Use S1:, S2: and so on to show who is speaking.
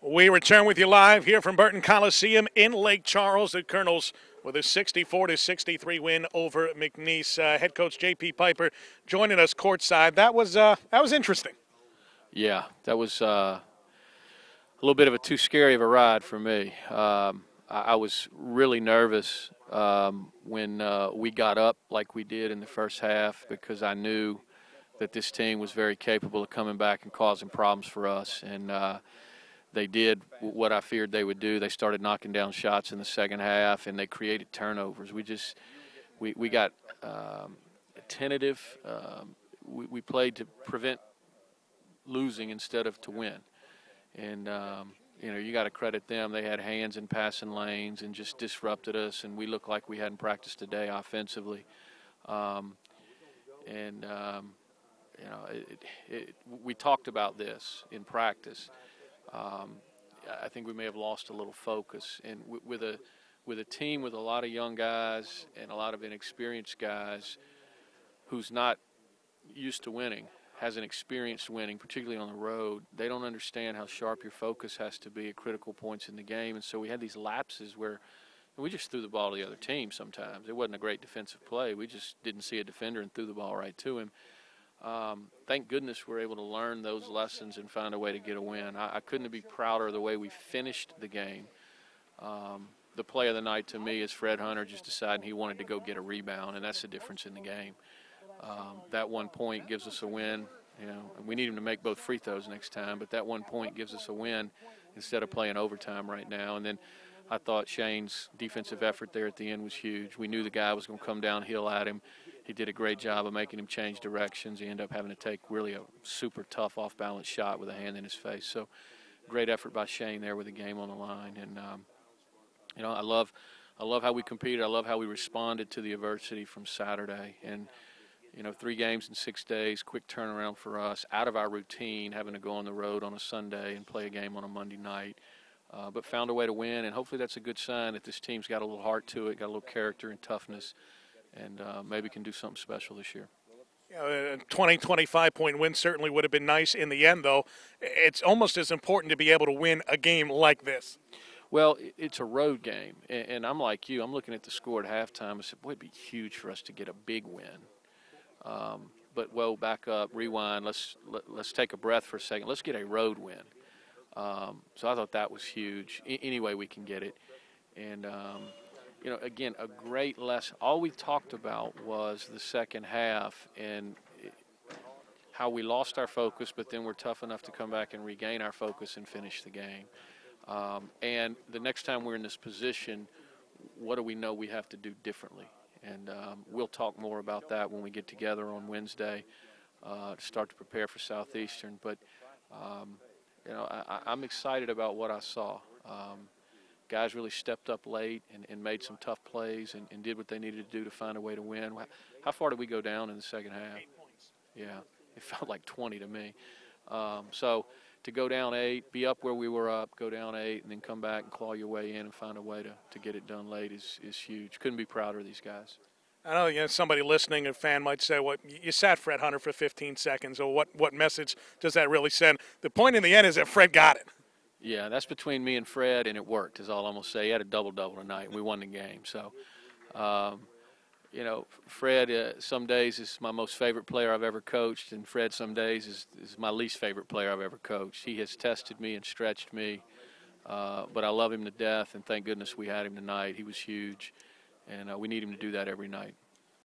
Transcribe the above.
S1: We return with you live here from Burton Coliseum in Lake Charles. The Colonels with a 64-63 win over McNeese. Head coach J.P. Piper joining us courtside. That was interesting.
S2: Yeah, that was a little bit of a too scary of a ride for me. I was really nervous when we got up like we did in the first half, because I knew that this team was very capable of coming back and causing problems for us. And they did what I feared they would do. They started knocking down shots in the second half, and they created turnovers. We got tentative. We played to prevent losing instead of to win. And you got to credit them. They had hands in passing lanes and just disrupted us, and we looked like we hadn't practiced today offensively. We talked about this in practice. I think we may have lost a little focus, and with a team with a lot of young guys and a lot of inexperienced guys who's not used to winning, hasn't experienced winning, particularly on the road, they don't understand how sharp your focus has to be at critical points in the game. And so we had these lapses where we just threw the ball to the other team sometimes. It wasn't a great defensive play. We just didn't see a defender and threw the ball right to him. Thank goodness we're able to learn those lessons and find a way to get a win. I couldn't be prouder of the way we finished the game. The play of the night to me is Fred Hunter just deciding he wanted to go get a rebound, and that's the difference in the game. That 1 point gives us a win. We need him to make both free throws next time, but that 1 point gives us a win instead of playing overtime right now. And then I thought Shane's defensive effort there at the end was huge. We knew the guy was going to come downhill at him. He did a great job of making him change directions. He ended up having to take really a super tough off-balance shot with a hand in his face. So great effort by Shane there with the game on the line. And, I love how we competed. I love how we responded to the adversity from Saturday. And, 3 games in 6 days, quick turnaround for us, out of our routine, having to go on the road on a Sunday and play a game on a Monday night. But found a way to win, and hopefully that's a good sign that this team's got a little heart to it, got a little character and toughness, and maybe can do something special this year.
S1: A 25-point win certainly would have been nice in the end, though. It's almost as important to be able to win a game like this.
S2: Well, it's a road game, and I'm like you. I'm looking at the score at halftime. I said, boy, it'd be huge for us to get a big win. But back up, rewind. Let's take a breath for a second. Let's get a road win. So I thought that was huge. Any way we can get it, and again, a great lesson. All we talked about was the second half and how we lost our focus, but then we're tough enough to come back and regain our focus and finish the game. And the next time we're in this position, what do we know we have to do differently? And we'll talk more about that when we get together on Wednesday to start to prepare for Southeastern. But, I'm excited about what I saw. Guys really stepped up late and made some tough plays and did what they needed to do to find a way to win. How far did we go down in the second half?
S1: 8 points.
S2: Yeah, it felt like 20 to me. So to go down 8, be up where we were up, go down 8, and then come back and claw your way in and find a way to get it done late is huge. Couldn't be prouder of these guys.
S1: I know somebody listening, a fan might say, "What you sat Fred Hunter for 15 seconds," or what message does that really send? The point in the end is that Fred got it.
S2: Yeah, that's between me and Fred, and it worked, is all I'm going to say. He had a double-double tonight, and we won the game. So, Fred some days is my most favorite player I've ever coached, and Fred some days is my least favorite player I've ever coached. He has tested me and stretched me, but I love him to death, and thank goodness we had him tonight. He was huge, and we need him to do that every night.